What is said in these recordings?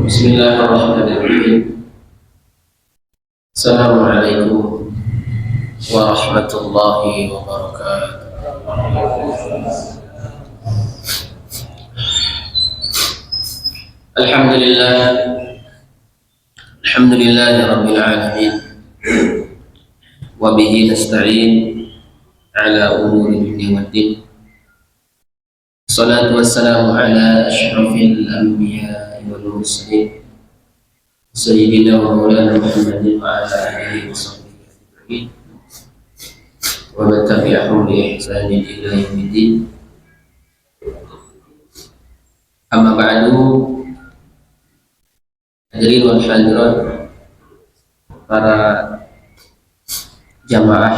Bismillahirrahmanirrahim. Assalamualaikum warahmatullahi wabarakatuh. Alhamdulillah, alhamdulillahi rabbil alamin. Wa bihi nasta'in ala umuri dunya waddin. Salatu wassalamu ala asyrafil anbiya wal mursalin sayyidina wa maulana Muhammadin wa ala alihi wa sahbihi ajma'in wa man tabi'ahum bi ihsanin ila yaumiddin. Amma ba'du, hadirin wal hadirat, para jamaah,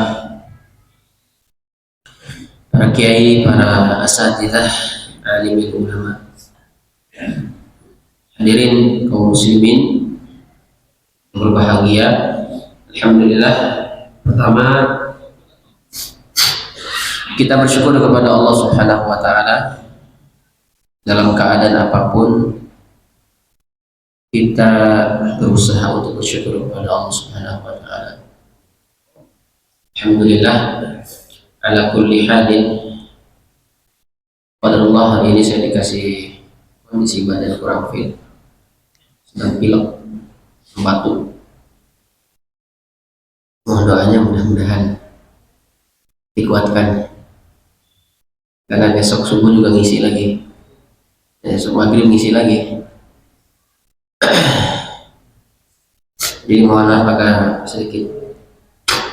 para kiai, para asatidzah, alimil ulama, hadirin kaum muslimin yang berbahagia. Alhamdulillah, pertama kita bersyukur kepada Allah Subhanahu wa taala. Dalam keadaan apapun kita berusaha untuk bersyukur kepada Allah Subhanahu wa taala. Alhamdulillah ala kulli halin. Qadarullah, hari ini saya dikasih kondisi badan kurang fit, sedang pilek, batuk. Mohon doanya, mudah-mudahan dikuatkan, karena besok subuh juga ngisi lagi, besok maghrib ngisi lagi. Jadi mohon maaf agak sedikit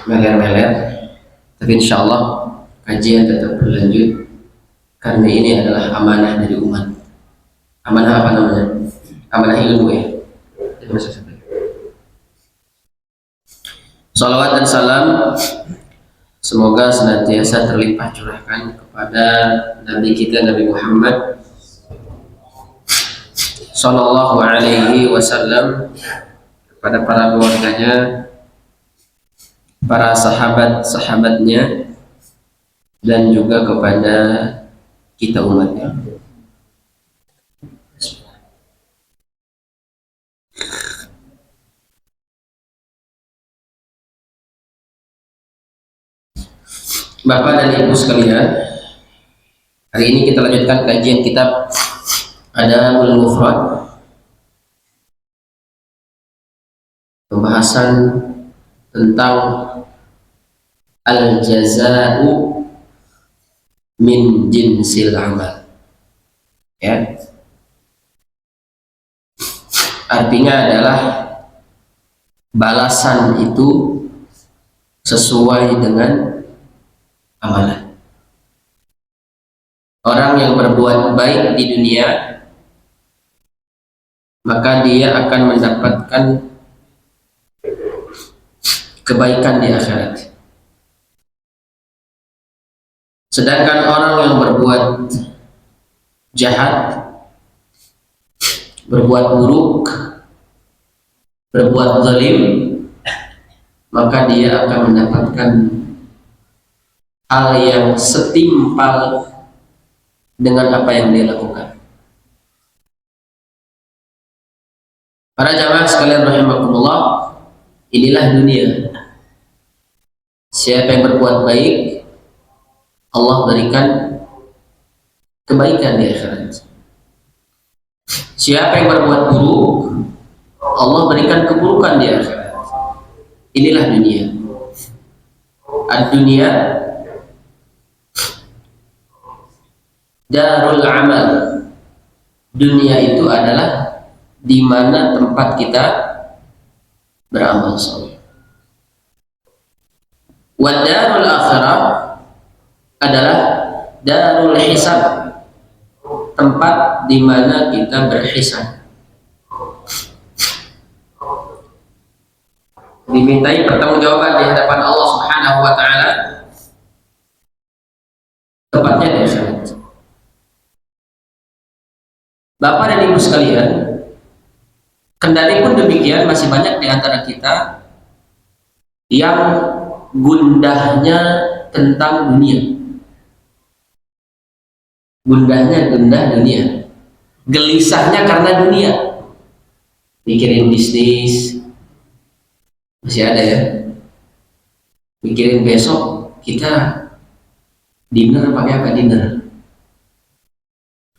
meler-meler, tapi insya Allah kajian tetap berlanjut, karena ini adalah amanah dari umat. Amanah apa namanya? Amanah ilmu, ya. Salawat dan salam semoga senantiasa terlimpah curahkan kepada Nabi kita, Nabi Muhammad Sallallahu Alaihi Wasallam, kepada para keluarganya, para sahabat-sahabatnya, dan juga kepada kita umatnya. Bapak dan Ibu sekalian, hari ini kita lanjutkan kajian kitab Adabul Mufrad, pembahasan tentang al-jaza'u min jinsil amal, ya. Artinya adalah balasan itu sesuai dengan amalan. Orang yang berbuat baik di dunia, maka dia akan mendapatkan kebaikan di akhirat. Sedangkan orang yang berbuat jahat, berbuat buruk, berbuat zalim, maka dia akan mendapatkan hal yang setimpal dengan apa yang dia lakukan. Para jamaah sekalian rahimakumullah, inilah dunia. Siapa yang berbuat baik, Allah berikan kebaikan di akhirat. Siapa yang berbuat buruk, Allah berikan keburukan di akhirat. Inilah dunia. Ad-dunya darul amal. Dunia itu adalah di mana tempat kita beramal saleh. Wa darul akhirah adalah darul hisab, tempat di mana kita berhisab. Dimintai pertanggungjawaban di hadapan Allah Subhanahu wa taala, tempatnya di akhirat. Bapak dan Ibu sekalian, kendali pun demikian, masih banyak di antara kita yang gundahnya tentang dunia. Gundah dunia, gelisahnya karena dunia. mikirin bisnis, masih ada ya, mikirin besok kita dinner pakai apa, dinner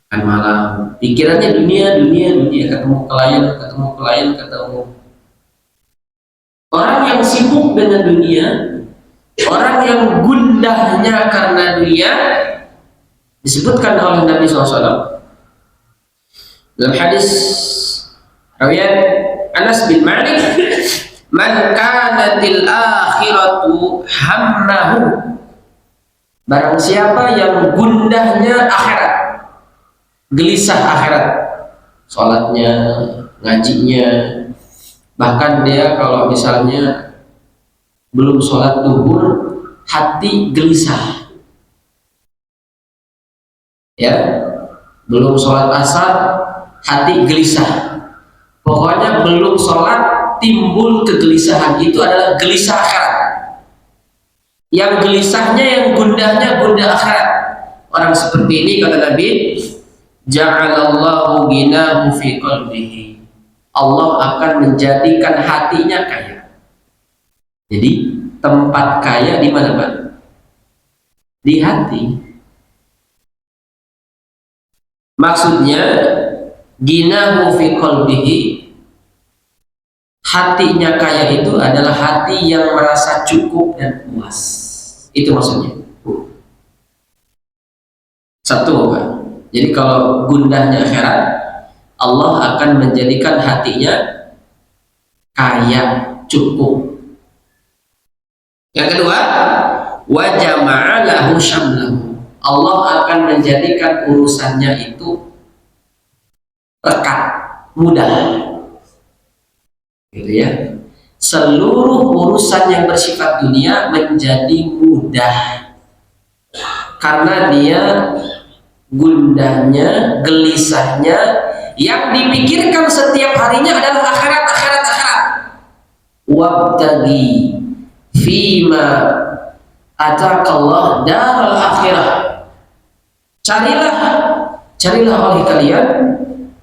kan malam, pikirannya dunia, ketemu klien, ketemu orang yang sibuk dengan dunia, orang yang gundahnya karena dunia. Disebutkan oleh Nabi SAW dalam hadis riwayat Anas bin Malik, man kanatil akhiratu hammahu, barang siapa yang gundahnya akhirat, gelisah akhirat, sholatnya, ngajinya, bahkan dia kalau misalnya belum sholat duhur hati gelisah ya, belum sholat asar hati gelisah, pokoknya belum sholat timbul kegelisahan, itu adalah gelisah akhirat. Yang gelisahnya, yang gundahnya gundah akhirat. Orang seperti ini kata Nabi, ja'alallahu ghinahu fi qalbihi, Allah akan menjadikan hatinya kaya. Jadi tempat kaya di mana, Pak? Di hati. Maksudnya ghinahu fi qalbihi, hatinya kaya itu adalah hati yang merasa cukup dan puas. Itu maksudnya. Satu, Pak. Jadi kalau gundahnya akhirat, Allah akan menjadikan hatinya kaya, cukup. Yang kedua, wa jama'a lahu syamlahu, Allah akan menjadikan urusannya itu lekat, mudah. Gitu ya. Seluruh urusan yang bersifat dunia menjadi mudah karena dia gundahnya, gelisahnya, yang dipikirkan setiap harinya adalah akhirat. Wabtaghi fima atakallah daral akhirah, carilah oleh kalian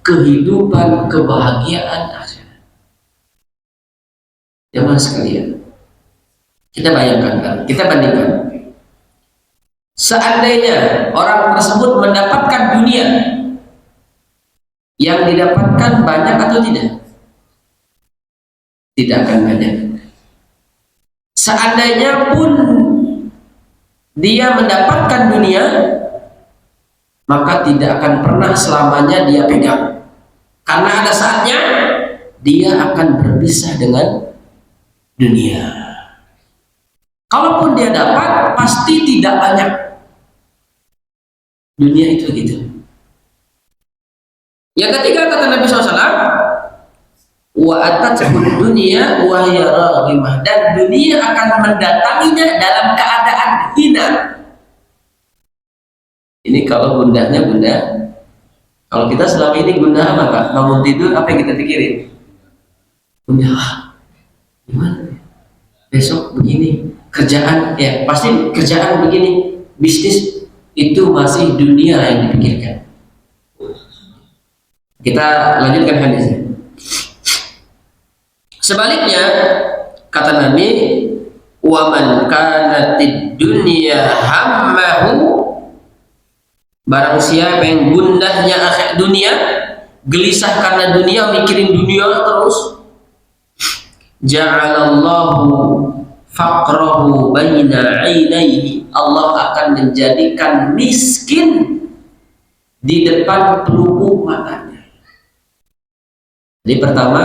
kehidupan kebahagiaan akhirat. Jemaah sekalian, kita bayangkan, kita bandingkan, seandainya orang tersebut mendapatkan dunia, yang didapatkan banyak atau tidak? Tidak akan banyak. Seandainya pun dia mendapatkan dunia, maka tidak akan pernah selamanya dia pegang, karena ada saatnya dia akan berpisah dengan dunia. Kalaupun dia dapat, pasti tidak banyak. Dunia itu gitu. Yang ketiga kata Nabi SAW, wa atatun dunia wa hiya raghimah, dan dunia akan mendatanginya dalam keadaan hina. Ini kalau gundahnya gundah. Kalau kita selama ini gundah apa, Pak? Bangun tidur apa yang kita pikirin? Gundah. Gimana? Besok begini, kerjaan ya pasti kerjaan begini, bisnis, itu masih dunia yang dipikirkan. Kita lanjutkan hadisnya. Sebaliknya kata Nabi, wa man kanatid dunya hammahu, barang siapa yang gundahnya akhir dunia, gelisah karena dunia, mikirin dunia terus, ja'alallahu faqrahu baina 'ainaihi, Allah akan menjadikan miskin di depan pelupuk matanya. Jadi pertama,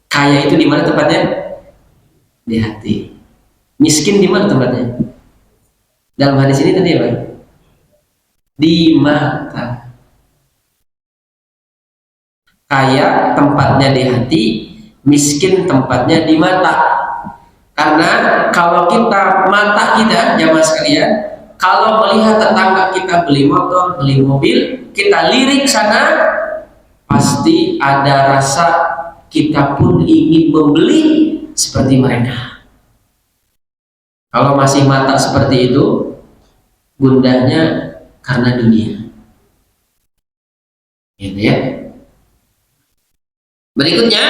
kaya itu di mana tempatnya? Di hati. Miskin di mana tempatnya? Dalam hadis ini tadi apa? Di mata. Kaya tempatnya di hati, miskin tempatnya di mata. Karena kalau kita, mata kita, jamaah sekalian, kalau melihat tetangga kita beli motor, beli mobil, kita lirik sana, pasti ada rasa kita pun ingin membeli seperti mereka. Kalau masih mata seperti itu, gundahnya karena dunia. Gitu ya. Berikutnya,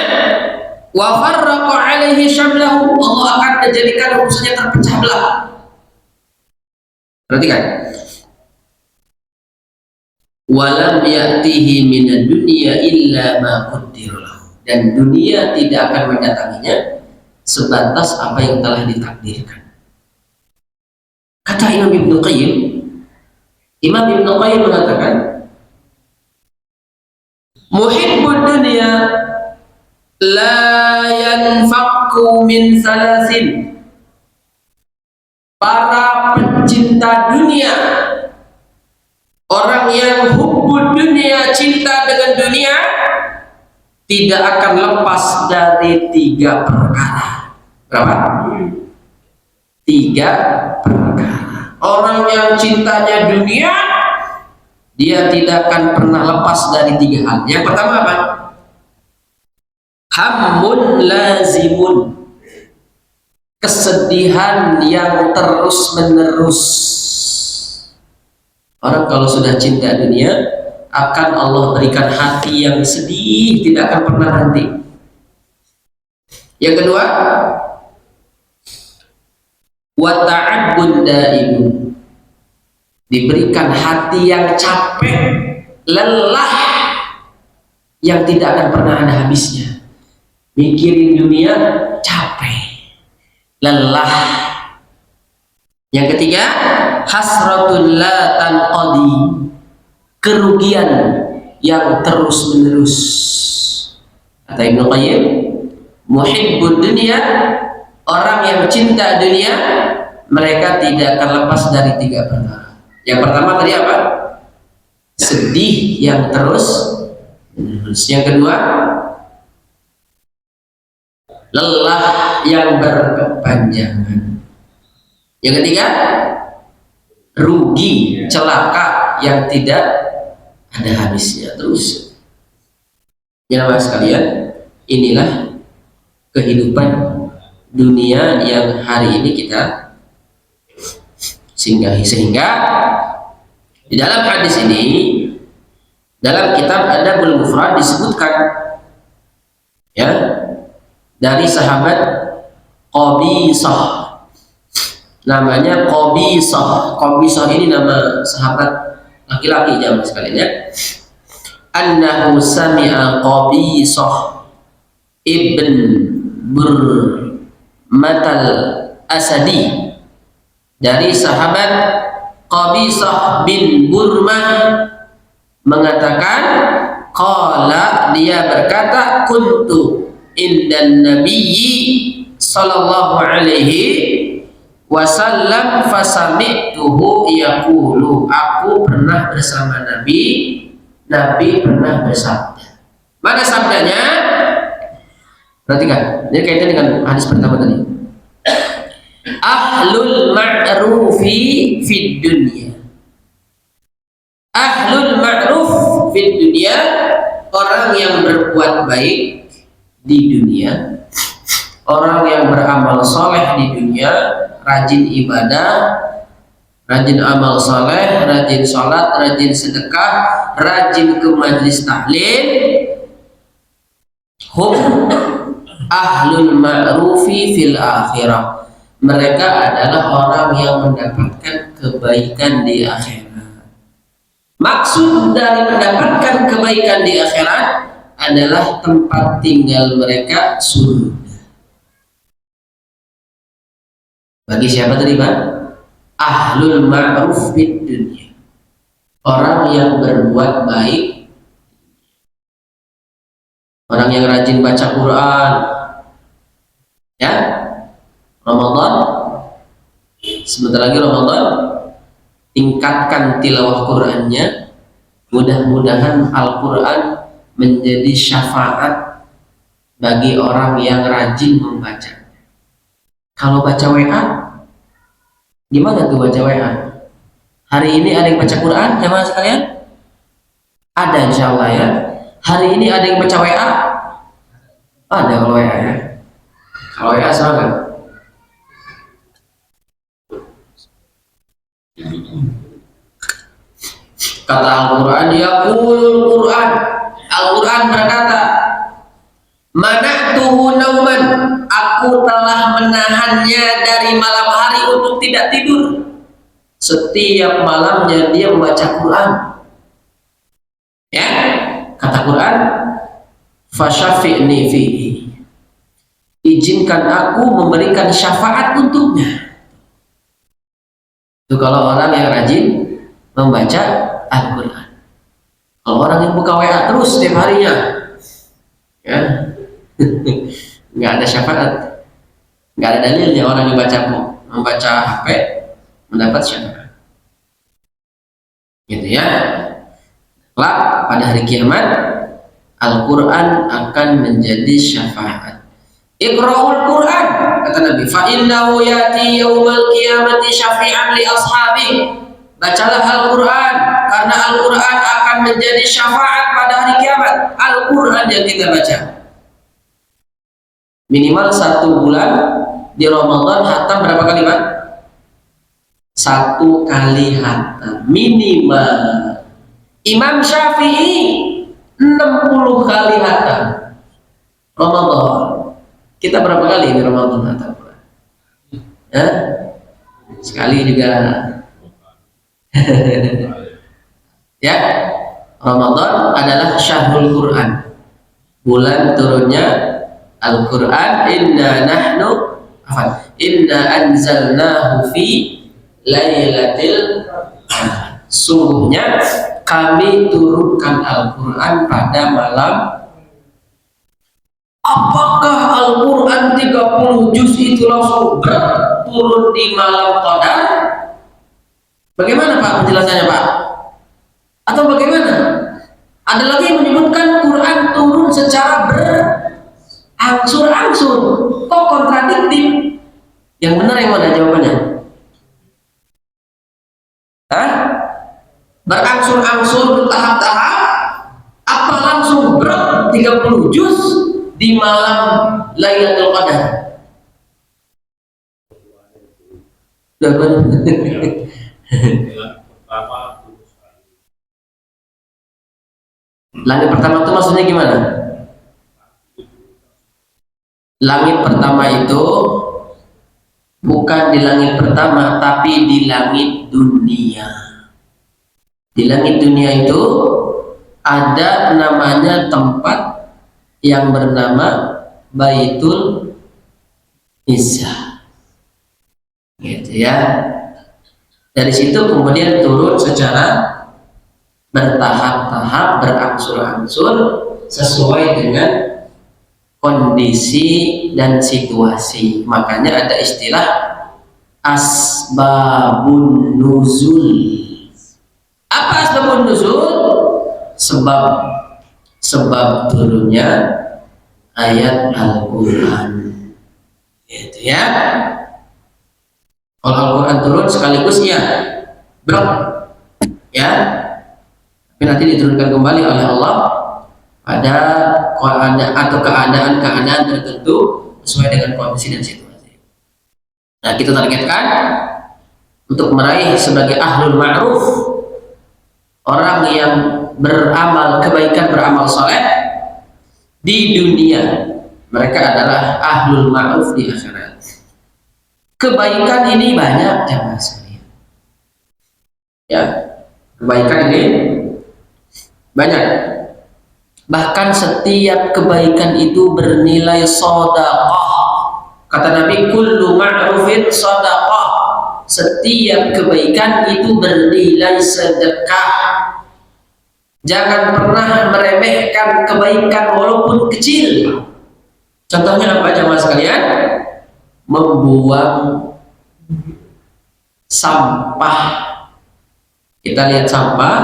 wa farraqa alaihi syamlahu, Allah akan menjadikan urusannya terpecah belah. Perhatikan. Walam ya'tihi minad dunya illa ma qaddara lahu, dan dunia tidak akan mendatanginya sebatas apa yang telah ditakdirkan. Kata Imam Ibnu Qayyim, mengatakan, muhibbud dunya la yanfaqu min salasin. Para pencinta dunia, orang yang hubbud dunia, cinta dengan dunia, tidak akan lepas dari 3 perkara. Berapa? 3 perkara. Orang yang cintanya dunia, dia tidak akan pernah lepas dari 3 hal. Yang pertama apa? Hammun lazimun, kesedihan yang terus menerus. Orang kalau sudah cinta dunia, akan Allah berikan hati yang sedih, tidak akan pernah berhenti. Yang kedua, wa ta'abbud daimun, diberikan hati yang capek, lelah, yang tidak akan pernah ada habisnya. Mikirin dunia capek, lelah. Yang ketiga, hasratun la tanqadi, kerugian yang terus menerus. Kata Ibnu Qayyim, muhibbud dunia, orang yang cinta dunia, mereka tidak akan lepas dari 3 perkara. Yang pertama tadi apa? Sedih yang terus menerus. Yang kedua, lelah yang berkepanjangan. Yang ketiga, rugi, celaka yang tidak ada habisnya terus. Jemaah sekalian, inilah kehidupan dunia yang hari ini kita singgahi. Sehingga di dalam hadis ini, dalam kitab Adabul Mufrad disebutkan, ya, dari sahabat Qabisah, namanya Qabisah. Qabisah ini nama sahabat laki-laki, jamaah sekalian, ya. Annahu sami'a Qabisah ibn Burmatal Asadi, dari sahabat Qabisah bin Burmah mengatakan, qala, dia berkata, kuntu indan nabiyyi sallallahu alaihi wasallam fasami'tuhu yaqulu, aku pernah bersama Nabi, Nabi pernah bersabda. Mana sabdanya? Perhatikan, ini kaitan dengan hadis pertama tadi. Ahlul ma'rufi fid dunya, ahlul ma'ruf fid dunya, orang yang berbuat baik di dunia, orang yang beramal soleh di dunia, rajin ibadah, rajin amal soleh, rajin sholat, rajin sedekah, rajin ke majlis tahlil, hum ahlul ma'rufi fil akhirah, mereka adalah orang yang mendapatkan kebaikan di akhirat. Maksud dari mendapatkan kebaikan di akhirat adalah tempat tinggal mereka surga. Bagi siapa tadi, Pak? Ahlul ma'ruf fid dunya, orang yang berbuat baik, orang yang rajin baca Quran, ya. Ramadan, sebentar lagi Ramadan, tingkatkan tilawah Qurannya. Mudah-mudahan Al-Quran menjadi syafaat bagi orang yang rajin membaca. Kalau baca WA, gimana tuh baca WA? Hari ini ada yang baca Quran, jemaah sekalian? Ada, insya Allah, ya. Hari ini ada yang baca WA? Ada kalau WA, ya. Kalau WA semangat. Kata Al-Quran, yaqulul Quran, Al-Quran berkata, dari malam hari untuk tidak tidur. Setiap malamnya dia membaca Quran. Ya, kata Quran, fasyafi'ni fihi. Izinkan aku memberikan syafaat untuknya. Itu kalau orang yang rajin membaca Al-Quran. Kalau orang yang buka WA terus setiap harinya, ya, nggak ada syafaat, nggak ada dalilnya orang yang membaca HP mendapat syafaat. Gitu ya. Kelak pada hari kiamat Al-Quran akan menjadi syafaat. Iqra'ul Quran, kata Nabi, fa innahu yati yaumal qiyamati syafi'an li ashabi. Bacalah Al-Quran, karena Al-Quran akan menjadi syafaat pada hari kiamat. Al-Quran yang kita baca minimal 1 bulan di Ramadan hatam berapa kali, Pak? 1 kali hatam minimal. Imam Syafi'i 60 kali hatam Ramadan. Kita berapa kali di Ramadan hatam? Sekali juga. Ya, Ramadan adalah syahrul Quran, bulan turunnya Al-Quran. Inna anzalnahu fi lailatul qadar. Sungguhnya kami turunkan Al-Quran pada malam. Apakah Al-Quran 30 juz itu langsung turun di malam qadar? Bagaimana Pak penjelasannya, Pak? Atau bagaimana? Ada lagi yang menyebutkan Quran turun secara berangsur-angsur. Kok kontradiktif? Yang benar yang mana jawabannya? Berangsur-angsur, bertahap-tahap, apa langsung 30 juz di malam Lailatul Qadar? Langit pertama itu maksudnya gimana? Langit pertama itu bukan di langit pertama, tapi di langit dunia. Di langit dunia itu ada namanya tempat yang bernama Baitul Izzah. Gitu ya. Dari situ kemudian turun secara bertahap-tahap, berangsur-angsur sesuai dengan kondisi dan situasi. Makanya ada istilah asbabun nuzul. Apa asbabun nuzul? Sebab turunnya ayat Al-Quran. Gitu ya. Kalau Al-Quran turun sekaligus ya, ya, tapi nanti diturunkan kembali oleh Allah pada keadaan tertentu sesuai dengan kondisi dan situasi. Nah, kita targetkan untuk meraih sebagai ahlul ma'ruf, orang yang beramal kebaikan, beramal soleh di dunia. Mereka adalah ahlul ma'ruf di akhirat. Kebaikan ini banyak jamaah sekalian. Ya, kebaikan ini banyak. Bahkan setiap kebaikan itu bernilai sedekah. Kata Nabi, kullu ma'rufin sedekah. Setiap kebaikan itu bernilai sedekah. Jangan pernah meremehkan kebaikan walaupun kecil. Contohnya apa jamaah sekalian? Membuang sampah. Kita lihat sampah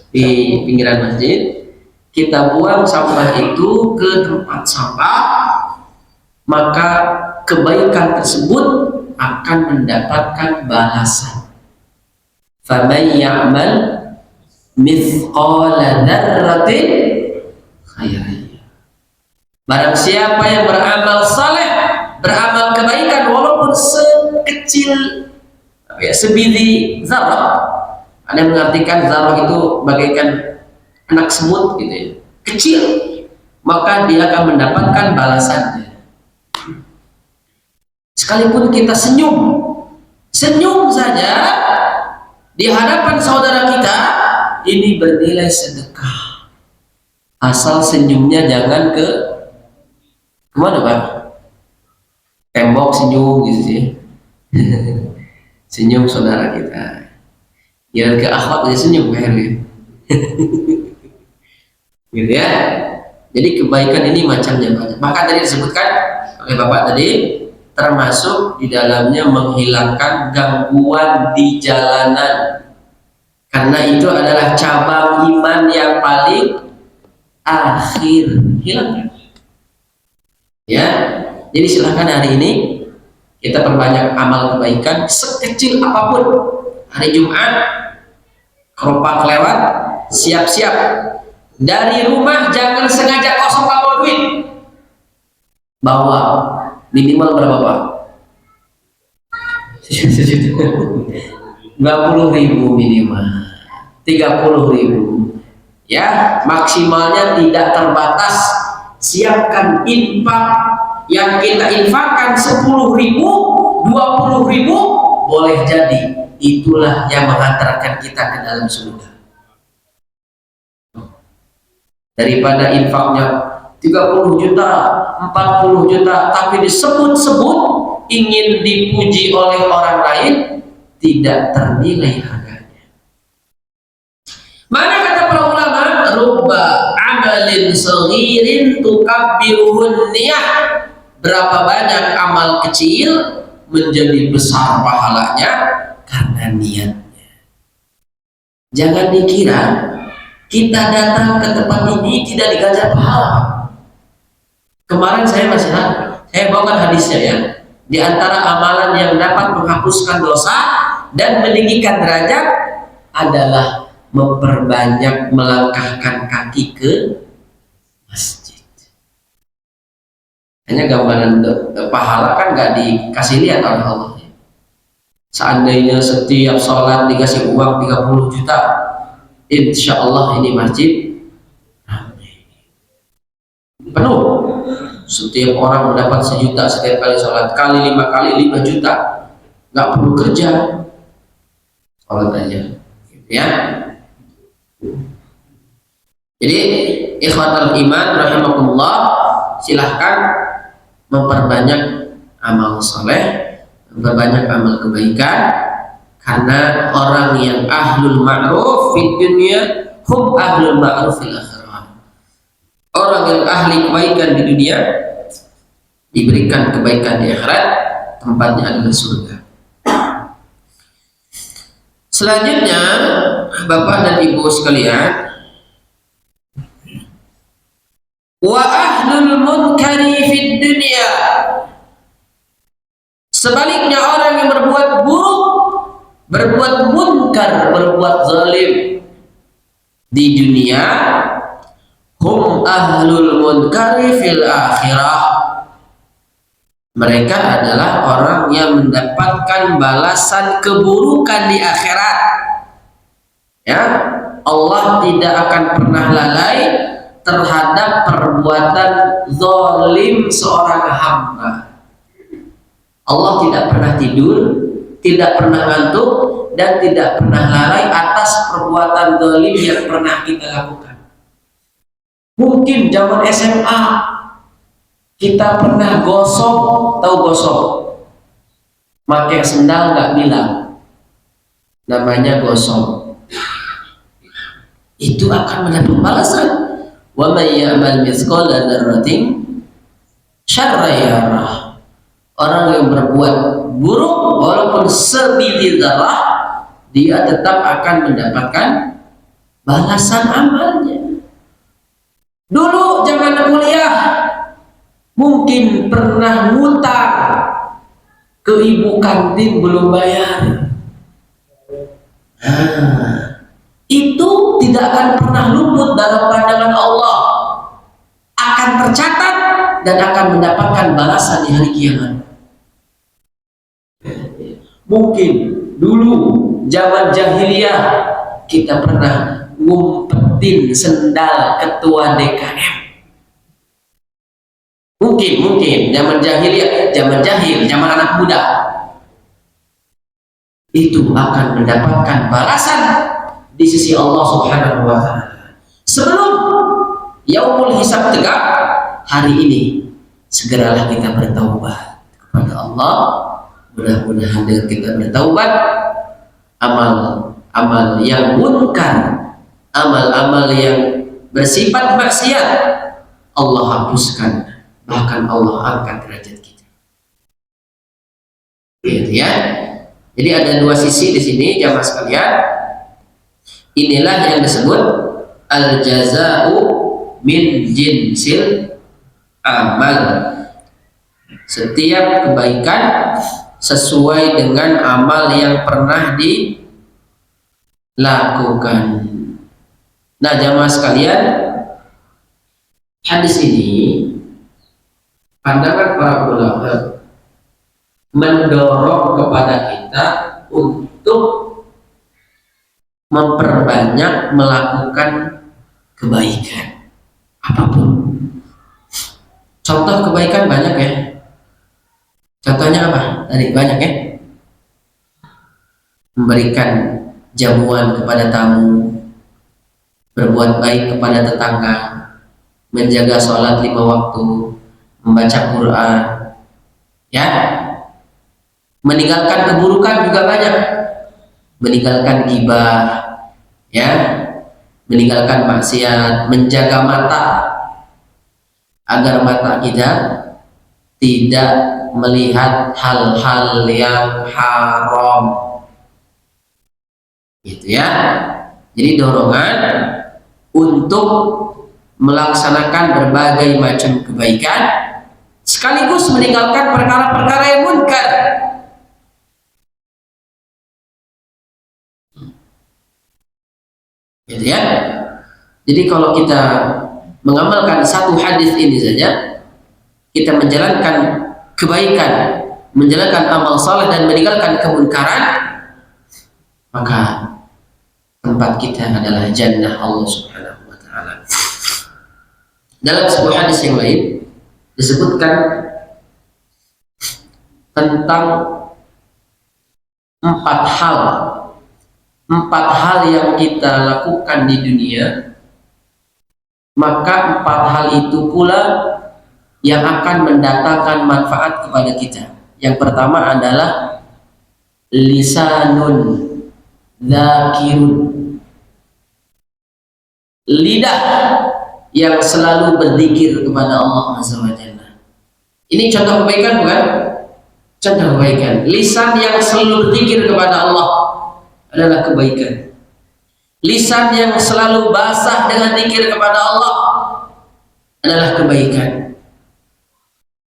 di pinggiran masjid, kita buang sampah itu ke tempat sampah, maka kebaikan tersebut akan mendapatkan balasan. Faman ya'mal mithqala dzarratin khairan. Barang siapa yang beramal saleh, beramal kebaikan walaupun sekecil ya, sebiji zarah. Ada yang mengartikan zarah itu bagaikan anak semut gitu ya, kecil, maka dia akan mendapatkan balasannya. Sekalipun kita senyum saja di hadapan saudara kita, ini bernilai sedekah. Asal senyumnya jangan kemana Pak? Tembok senyum gitu sih. Senyum saudara kita. Jangan ke akhwat aja senyum gitu. Gitu ya. Jadi kebaikan ini macamnya banyak. Maka tadi disebutkan oleh Bapak tadi, termasuk di dalamnya menghilangkan gangguan di jalanan, karena itu adalah cabang iman yang paling akhir. Hilangkan ya. Jadi silahkan hari ini kita perbanyak amal kebaikan sekecil apapun. Hari Jumat keropak lewat, siap-siap dari rumah, jangan sengaja kosong bawa duit, bawa minimal berapa Pak? 20.000 minimal, 30.000 ya, maksimalnya tidak terbatas. Siapkan infak, yang kita infakkan 10.000, 20.000 boleh jadi itulah yang mengantarkan kita ke dalam surga, daripada infaknya 30 juta, 40 juta, tapi disebut-sebut ingin dipuji oleh orang lain, tidak ternilai harganya. Mana kata para ulama, rubba amalin saghirin tukabbiruhun niyah, berapa banyak amal kecil menjadi besar pahalanya karena niatnya. Jangan dikira kita datang ke tempat ini tidak diganjar pahala. Kemarin saya bawakan hadisnya ya. Di antara amalan yang dapat menghapuskan dosa dan meninggikan derajat adalah memperbanyak melangkahkan kaki ke masjid. Hanya gambaran pahala kan nggak dikasih lihat oleh Allah. Seandainya setiap sholat dikasih uang 30 juta, insya Allah ini masjid penuh. Setiap orang mendapat 1 juta setiap kali sholat, kali 5 kali 5 juta, nggak perlu kerja, sholat aja ya. Jadi ikhwatul iman rahimakumullah, silahkan memperbanyak amal soleh, memperbanyak amal kebaikan, karena orang yang ahlul ma'ruf fid dunya hum ahlul ma'ruf fil akhirah. Orang yang ahli kebaikan di dunia diberikan kebaikan di akhirat, tempatnya adalah surga. Selanjutnya Bapak dan Ibu sekalian, wa ahlul munkari fid dunya, sebaliknya orang yang berbuat buruk, berbuat munkar, berbuat zalim di dunia, hum ahlul munkari fil akhirah, mereka adalah orang yang mendapatkan balasan keburukan di akhirat ya. Allah tidak akan pernah lalai terhadap perbuatan zalim seorang hamba. Allah tidak pernah tidur, tidak pernah ngantuk, dan tidak pernah lalai atas perbuatan zalim yang pernah kita lakukan. Mungkin zaman SMA kita pernah gosok, tahu gosok? Pakai sendal nggak bilang, namanya gosok. Itu akan mendapat balasan. Wa may ya'mal mithqala dzarratin syarran yarah. Orang yang berbuat buruk walaupun sebiji zarah, dia tetap akan mendapatkan balasan amalnya. Dulu zaman kuliah mungkin pernah ngutang ke ibu kantin belum bayar. Itu tidak akan pernah luput dalam pandangan Allah, akan tercatat dan akan mendapatkan balasan di hari kiamat. Mungkin dulu zaman jahiliyah kita pernah ngumpetin sendal ketua DKM. Mungkin zaman jahiliyah, zaman jahil, zaman anak muda itu akan mendapatkan balasan di sisi Allah Subhanahu wa taala. Sebelum yaumul hisab tegak hari ini, segeralah kita bertaubat kepada Allah. Mudah-mudahan dengan kita bertaubat, amal-amal yang munkar, amal-amal yang bersifat maksiat Allah hapuskan, bahkan Allah angkat derajat kita. Gitu ya. Jadi ada dua sisi di sini jamaah sekalian. Inilah yang disebut al-jaza'u min jinsil amal. Setiap kebaikan sesuai dengan amal yang pernah dilakukan. Nah, jamaah sekalian, hadis ini pandangan para ulama mendorong kepada kita untuk memperbanyak melakukan kebaikan apapun. Contoh kebaikan banyak ya. Contohnya apa? Tadi banyak ya. Memberikan jamuan kepada tamu, berbuat baik kepada tetangga, menjaga sholat 5 waktu, membaca Quran, ya. Meninggalkan keburukan juga banyak, meninggalkan ghibah, ya, meninggalkan maksiat, menjaga mata agar mata kita tidak melihat hal-hal yang haram, gitu ya. Jadi dorongan untuk melaksanakan berbagai macam kebaikan sekaligus meninggalkan perkara-perkara yang munkar. Gitu ya. Jadi kalau kita mengamalkan satu hadis ini saja, kita menjalankan kebaikan, menjalankan amal saleh dan meninggalkan kemunkaran, maka tempat kita adalah jannah Allah Subhanahu wa taala. Dalam sebuah hadis yang lain disebutkan tentang empat hal yang kita lakukan di dunia, maka 4 hal itu pula yang akan mendatangkan manfaat kepada kita. Yang pertama adalah lisanun dzakirun, lidah yang selalu berzikir kepada Allah Azza wa Jalla. Ini contoh kebaikan bukan? Contoh kebaikan. Lisan yang selalu berzikir kepada Allah adalah kebaikan. Lisan yang selalu basah dengan zikir kepada Allah adalah kebaikan.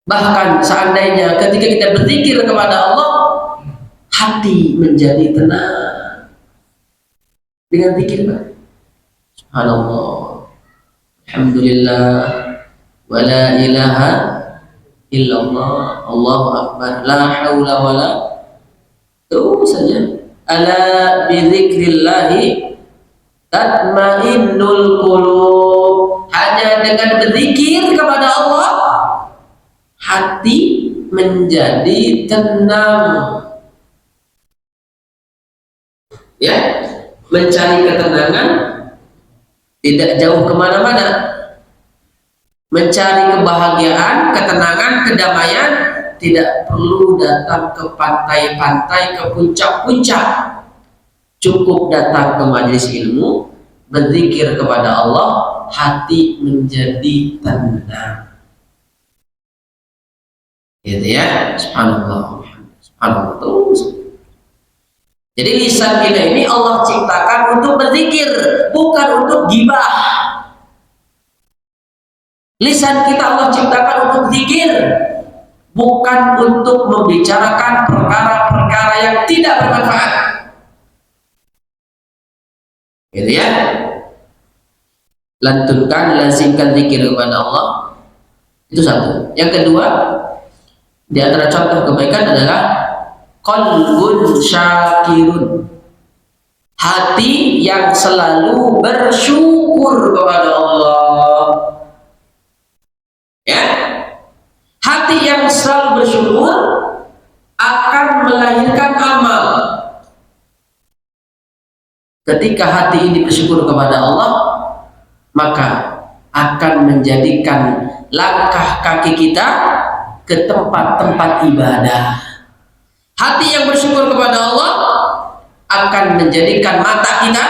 Bahkan seandainya ketika kita berzikir kepada Allah, hati menjadi tenang dengan zikir. Subhanallah, alhamdulillah, wa la ilaha illallah, Allahu akbar, la haula wa la, itu saja. Ala bi dzikrillahi tatmainnul qulub. Hanya dengan berzikir kepada Allah, hati menjadi tenang. Ya, mencari ketenangan tidak jauh kemana-mana. Mencari kebahagiaan, ketenangan, kedamaian tidak perlu datang ke pantai-pantai, ke puncak-puncak. Cukup datang ke majelis ilmu, berzikir kepada Allah, hati menjadi tenang. Gitu ya, subhanallah, subhanallah terus. Jadi lisan kita ini Allah ciptakan untuk berzikir, bukan untuk ghibah. Lisan kita Allah ciptakan untuk zikir, bukan untuk membicarakan perkara-perkara yang tidak bermanfaat. Gitu ya. Lantunkan, lazimkan zikir kepada Allah. Itu satu. Yang kedua, di antara contoh kebaikan adalah qalbun syakirun, hati yang selalu bersyukur kepada Allah. Ya, Ketika hati ini bersyukur kepada Allah, maka akan menjadikan langkah kaki kita ke tempat-tempat ibadah. Hati yang bersyukur kepada Allah akan menjadikan mata kita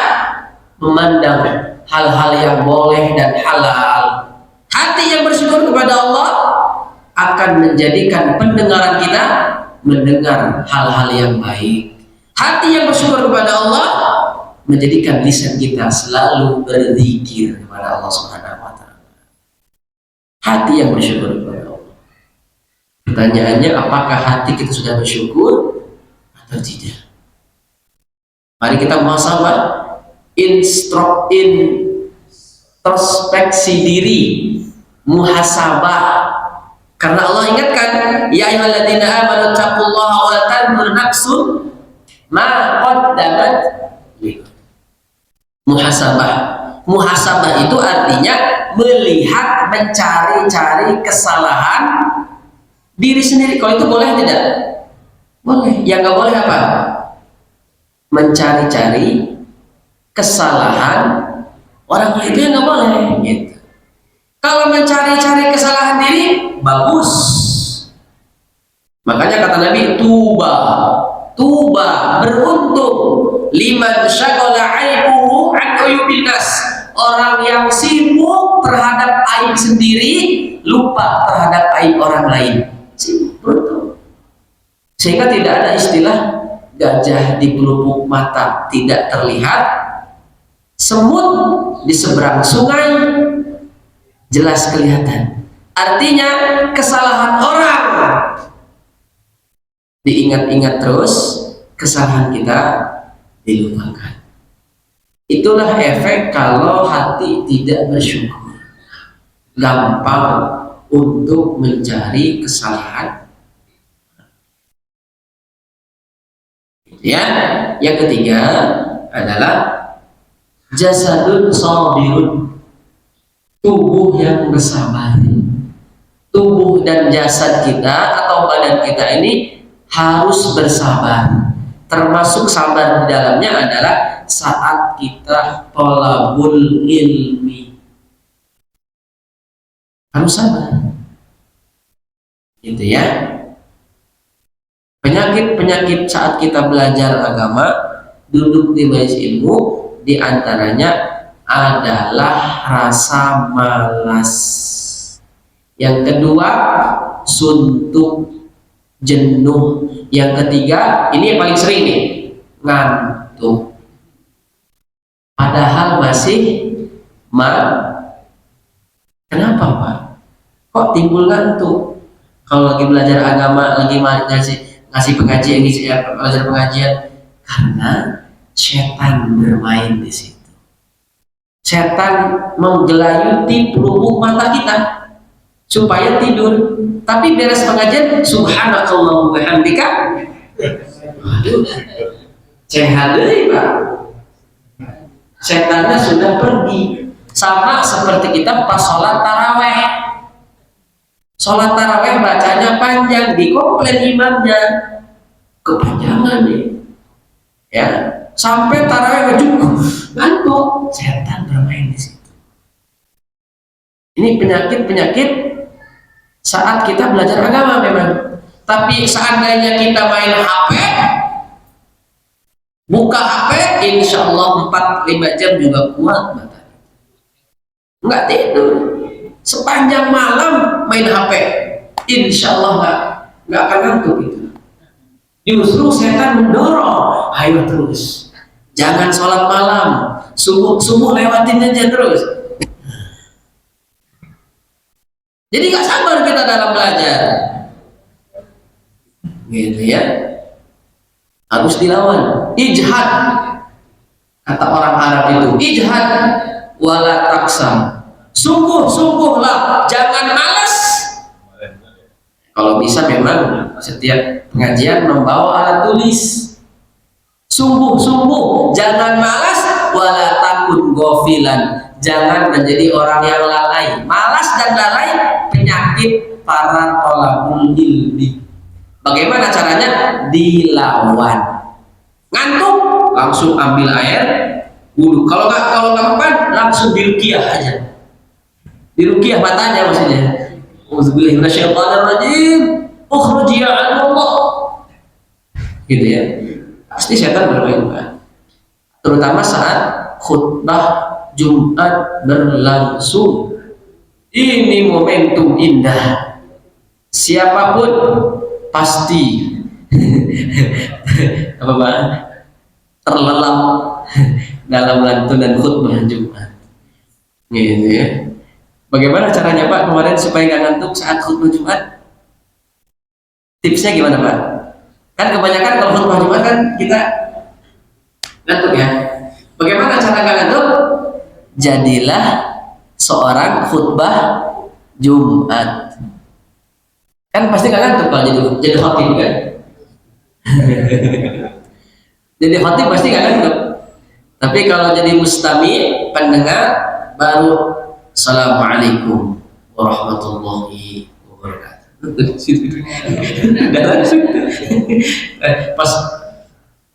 memandang hal-hal yang boleh dan halal. Hati yang bersyukur kepada Allah akan menjadikan pendengaran kita mendengar hal-hal yang baik. Hati yang bersyukur kepada Allah menjadikan lisan kita selalu berzikir kepada Allah Subhanahu wa taala. Hati yang bersyukur kepada Allah. Pertanyaannya, apakah hati kita sudah bersyukur atau tidak? Mari kita muhasabah, introspeksi diri, muhasabah. Karena Allah ingatkan, ya ayyuhalladzina amanu taqullaha wa la tanzur nafsun ma qaddamat. Muhasabah. Muhasabah itu artinya melihat, mencari-cari kesalahan diri sendiri. Kalau itu boleh tidak? Boleh. Yang nggak boleh apa? Mencari-cari kesalahan orang lain, itu yang nggak boleh. Gitu. Kalau mencari-cari kesalahan diri, bagus. Makanya kata Nabi, tuba, beruntung liman syaghala aibuhu an uyubin nas. Orang yang sibuk terhadap aib sendiri, lupa terhadap aib orang lain. Sibuk, beruntung. Sehingga tidak ada istilah gajah di pelupuk mata tidak terlihat, semut di seberang sungai jelas kelihatan. Artinya kesalahan orang diingat-ingat terus, kesalahan kita dilupakan. Itulah efek kalau hati tidak bersyukur. Gampang untuk mencari kesalahan. Ya, yang ketiga adalah jasadun sabirun, tubuh yang bersabar. Tubuh dan jasad kita atau badan kita ini harus bersabar. Termasuk sabar di dalamnya adalah saat kita thalabul ilmi, harus sabar. Gitu ya. Penyakit-penyakit saat kita belajar agama, duduk di majelis ilmu, diantaranya adalah rasa malas. Yang kedua, suntuk, jenuh. Yang ketiga, ini yang paling sering nih, ngantuk. Padahal masih kenapa Pak? Kok timbul ngantuk? Kalau lagi belajar agama, lagi ngasih pengajian, belajar pengajian, karena setan bermain di situ. Setan menggelayuti pelupuk mata kita supaya tidur. Tapi beres pengajian, subhanakallah wa bihamdika, sehat deh Pak. Setannya sudah pergi. Sama seperti kita pas sholat taraweh. Sholat taraweh bacanya panjang, dikomplain imamnya, kepanjangan nih, ya, sampai taraweh cukup, ngantuk. Setan bermain di situ. Ini penyakit saat kita belajar agama memang. Tapi seandainya kita main HP, buka HP, insya Allah 4-5 jam juga kuat mata. Nggak tidur. Sepanjang malam main HP, insya Allah nggak akan ngantuk gitu. Justru setan mendorong, ayo terus. Jangan sholat malam, subuh lewatin aja terus. Jadi nggak sabar kita dalam belajar, gitu ya. Harus dilawan. Ijhad, kata orang Arab itu, ijhad wala taksa. Sungguh-sungguhlah, jangan malas. Kalau bisa memang setiap pengajian membawa alat tulis. Sungguh-sungguh, jangan malas, wala takun gofilan. Jangan menjadi orang yang lalai. Malas dan lalai penyakit para thalabul ilmi. Bagaimana caranya? Dilawan. Ngantuk, langsung ambil air, wudhu. Kalau nggak mempan, langsung diruqyah aja. Diruqyah matanya maksudnya. Auzubillahi minasyaitonirrajim. Ukhruj ya Allah. Gitu ya. Pasti setan bermain. Terutama saat khutbah Jumat berlangsung. Ini momentum indah. Siapapun pasti apa bang, terlelap dalam lantunan khutbah Jumat. Gitu ya. Bagaimana caranya Pak kemarin supaya nggak ngantuk saat khutbah Jumat? Tipsnya gimana Pak? Kan kebanyakan kalau khutbah Jumat kan kita ngantuk ya. Bagaimana cara nggak ngantuk? Jadilah seorang khutbah Jumat. Kan pasti nggak ngantuk kalau jadi khatib kan? Jadi khatib pasti nggak ngantuk. Tapi kalau jadi mustami, pendengar, baru Assalamualaikum warahmatullahi wabarakatuh. Pas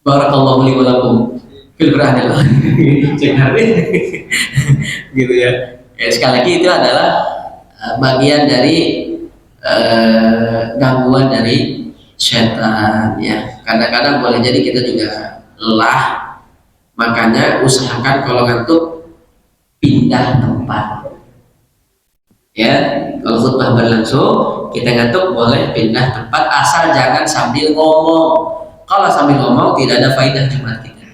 barakallahu li wa lakum fil Qur'anil gitu ya. Sekali lagi itu adalah bagian dari gangguan dari setan ya. Kadang-kadang boleh jadi kita juga lelah, makanya usahakan kalau ngantuk pindah tempat ya. Kalau khutbah berlangsung kita ngantuk boleh pindah tempat, asal jangan sambil ngomong. Kalau sambil ngomong tidak ada faedah Jumat kita.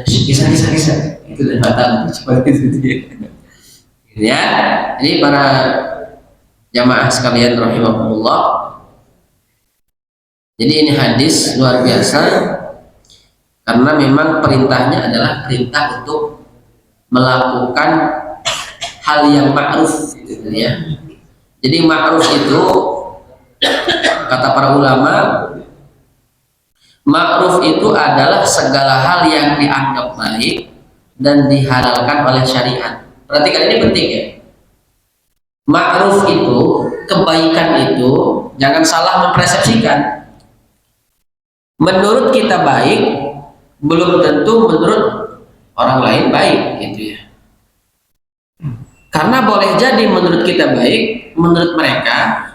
Bisa itu udah batal seperti itu ya. Jadi para jamaah sekalian rahimakumullah, jadi ini hadis luar biasa karena memang perintahnya adalah perintah untuk melakukan hal yang ma'ruf gitu ya. Jadi ma'ruf itu kata para ulama, ma'ruf itu adalah segala hal yang dianggap baik dan dihalalkan oleh syariat. Perhatikan ini penting ya. Ma'ruf itu, kebaikan itu jangan salah mempersepsikan. Menurut kita baik, belum tentu menurut orang lain baik gitu ya. Karena boleh jadi menurut kita baik, menurut mereka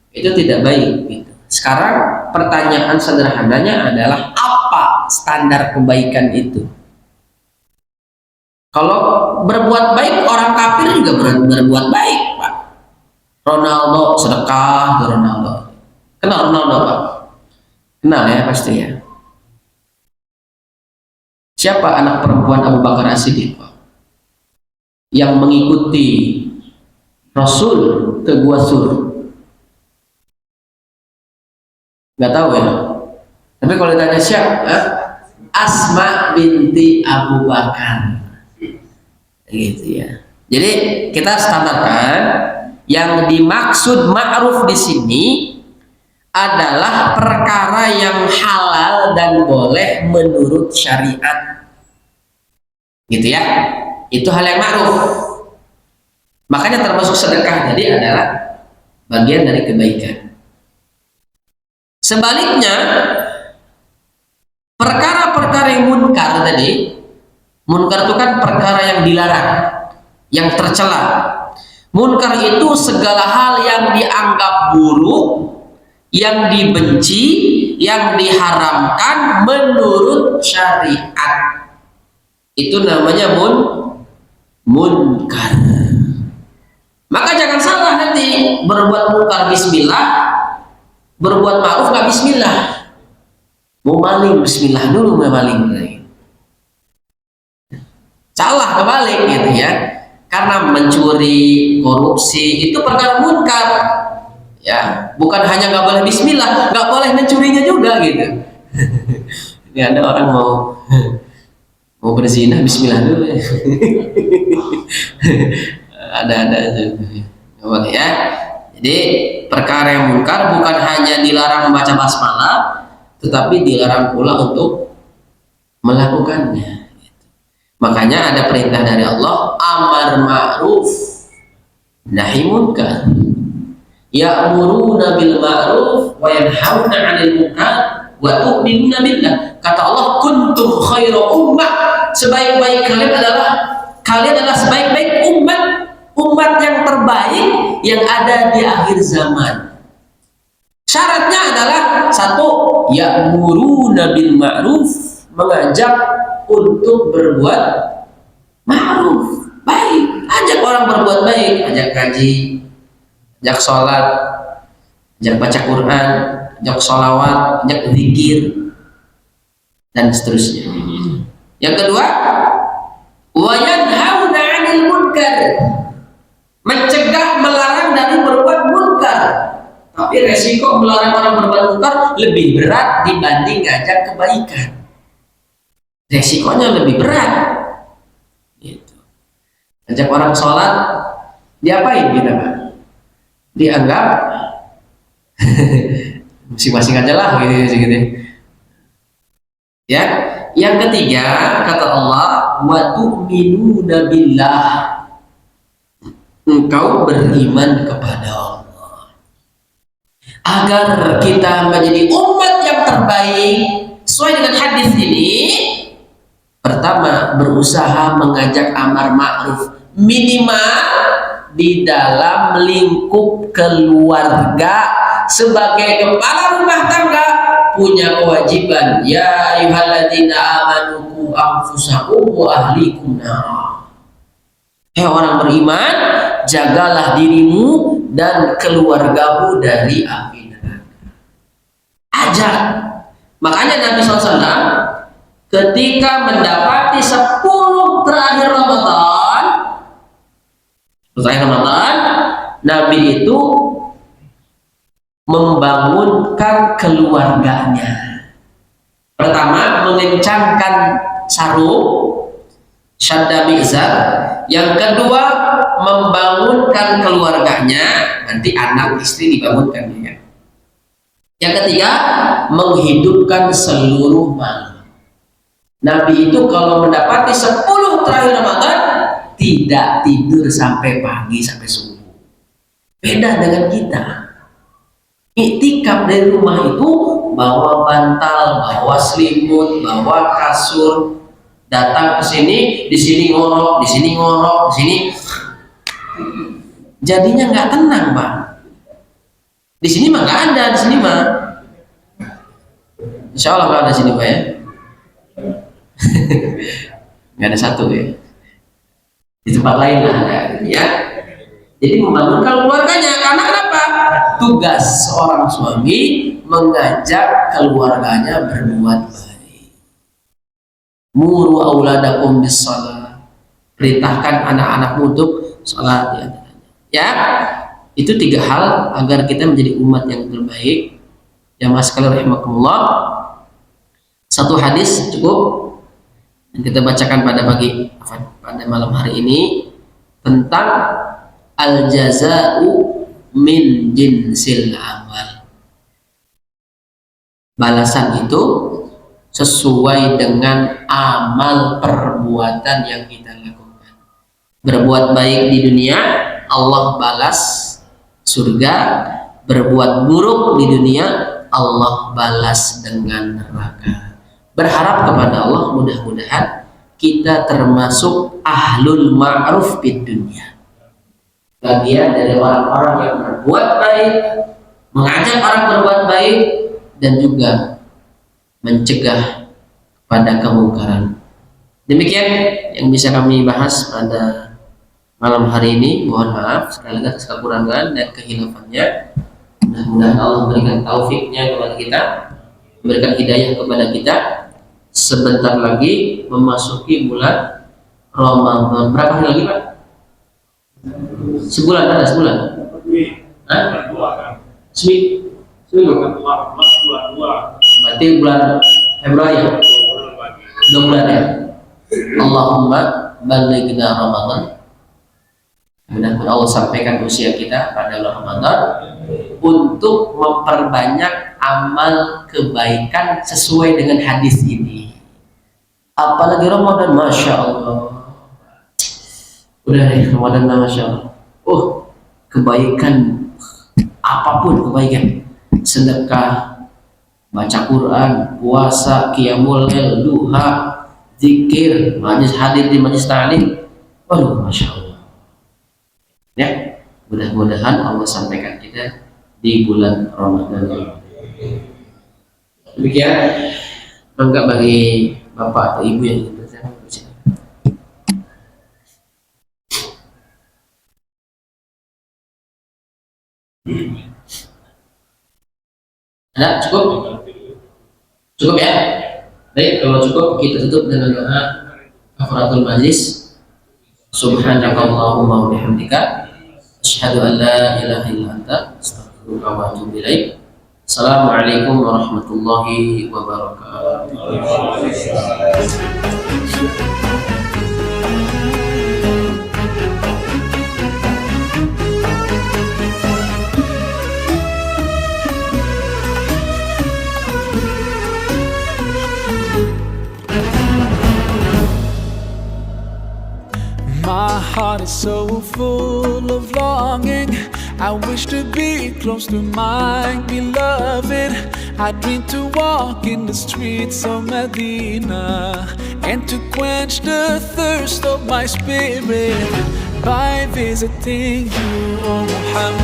itu tidak baik gitu. Sekarang pertanyaan sederhananya adalah apa standar kebaikan itu? Kalau berbuat baik, orang kafir juga berbuat baik Pak. Ronaldo sedekah ke Ronaldo. Kenal Ronaldo Pak? Kenal ya pasti ya. Siapa anak perempuan Abu Bakar As-Siddiq Pak? Yang mengikuti Rasul ke Gua Sur? Nggak tahu ya. Tapi kalau ditanya siapa, Asma binti Abu Bakar. Gitu ya. Jadi kita standarkan yang dimaksud ma'ruf di sini adalah perkara yang halal dan boleh menurut syariat. Gitu ya. Itu hal yang ma'ruf. Makanya termasuk sedekah jadi adalah bagian dari kebaikan. Sebaliknya, perkara-perkara yang munkar tadi, munkar itu kan perkara yang dilarang, yang tercela. Munkar itu segala hal yang dianggap buruk, yang dibenci, yang diharamkan menurut syariat. Itu namanya munkar. Maka jangan salah nanti berbuat munkar bismillah, berbuat ma'ruf nggak bismillah. Mau maling bismillah dulu, mau maling. Salah kebalik gitu ya. Karena mencuri, korupsi itu perkara munkar. Ya, bukan hanya nggak boleh bismillah, nggak boleh mencurinya juga gitu. Ini ada orang mau berzina bismillah dulu ya. ada nggak boleh ya. Jadi perkara yang munkar bukan hanya dilarang membaca basmalah, tetapi dilarang pula untuk melakukannya. Makanya ada perintah dari Allah, amar ma'ruf nahi munkar. Ya'muruna bil ma'ruf wa yanhauna 'anil munkar wa tu'minuna billah. Kata Allah, kuntum khairu ummah, sebaik-baik kalian adalah sebaik-baik umat yang terbaik yang ada di akhir zaman. Syaratnya adalah satu, ya'muruna bil ma'ruf, mengajak untuk berbuat ma'ruf, baik, ajak orang berbuat baik, ajak kaji, ajak sholat, ajak baca Quran, ajak sholawat, ajak zikir, dan seterusnya. Yang kedua, wa yanhauna 'anil munkar, mencegah, melarang dari berbuat munkar. Tapi resiko melarang orang berbuat munkar lebih berat dibanding ngajak kebaikan. Resikonya lebih berat. Gitu. Ajak orang sholat, diapain kita, Pak? Dianggap masing-masing aja lah, gitu. Ya. Yang ketiga, kata Allah, wa tu'minuna billah, engkau beriman kepada Allah. Agar kita menjadi umat yang terbaik sesuai dengan hadis ini, pertama, berusaha mengajak amar ma'ruf, minimal di dalam lingkup keluarga. Sebagai kepala rumah tangga punya kewajiban, ya ayyuhalladzina amanu qu anfusakum wa ahlikum nar. Hei orang beriman, jagalah dirimu dan keluargamu dari api neraka. Ajak. Makanya Nabi SAW ketika mendapati 10 terakhir Ramadan, Nabi itu membangunkan keluarganya. Pertama, mengencangkan sarung, syadda mizar. Yang kedua, membangunkan keluarganya, nanti anak istri dibangunkan, ya. Yang ketiga, menghidupkan seluruh malam. Nabi itu kalau mendapati 10 terakhir Ramadan tidak tidur sampai pagi, sampai subuh. Beda dengan kita. Iktikaf dari rumah itu bawa bantal, bawa selimut, bawa kasur, datang ke sini, di sini ngorok, di sini ngorok, di sini. Jadinya nggak tenang, Pak. Di sini mah nggak ada, di sini mah. Insya Allah nggak ada di sini, Pak, ya. Nggak ada satu, ya. Di tempat lain lah ada, ya. Jadi membangunkan keluarganya, karena kenapa? Tugas seorang suami mengajak keluarganya berbuat baik. Muru auladakum bis-shalah, perintahkan anak-anakmu untuk sholat, ya. Itu 3 hal agar kita menjadi umat yang terbaik. Jamaah sekalian rahimakumullah, 1 hadis cukup yang kita bacakan pada malam hari ini tentang al-jaza'u min jinsil amal. Balasan itu sesuai dengan amal perbuatan yang kita lakukan. Berbuat baik di dunia, Allah balas surga. Berbuat buruk di dunia, Allah balas dengan neraka. Berharap kepada Allah, mudah-mudahan kita termasuk ahlul ma'ruf di dunia, bagian dari orang-orang yang berbuat baik, mengajak orang berbuat baik, dan juga mencegah pada kemungkaran. Demikian yang bisa kami bahas pada malam hari ini. Mohon maaf sekali lagi atas kekurangan dan kehilafannya. Mudah-mudahan Allah memberikan taufiknya kepada kita, memberikan hidayah kepada kita. Sebentar lagi memasuki bulan Ramadan. Berapa hari lagi, Pak? Sebulan, ada sebulan? Seminggu? Berarti bulan Februari, ya? 2 bulan, ya? Allahumma balighna Ramadan. Mudah-mudahan Allah sampaikan usia kita pada bulan Ramadan untuk memperbanyak amal kebaikan sesuai dengan hadis ini. Apalagi Ramadan, Masya Allah. Udah deh, Ramadan, Masya Allah. Kebaikan, apapun kebaikan, sedekah, baca Quran, puasa, qiyamul lail, duha, zikir, majlis hadir di majlis ta'lim. Waduh, masya Allah. Ya, mudah-mudahan Allah sampaikan kita di bulan Ramadan ini. Demikian, enggak bagi bapak atau ibu yang ingin bertanya. Ada cukup? Cukup ya? Baik, kalau cukup kita tutup dengan doa kafaratul majlis. Subhanakallahumma wa bihamdika asyhadu an la ilaha illa anta astaghfiruka wa atubu ilaik. Assalamualaikum warahmatullahi wabarakatuh. My heart is so full of longing. I wish to be close to my beloved. I dream to walk in the streets of Medina and to quench the thirst of my spirit by visiting you, O Muhammad.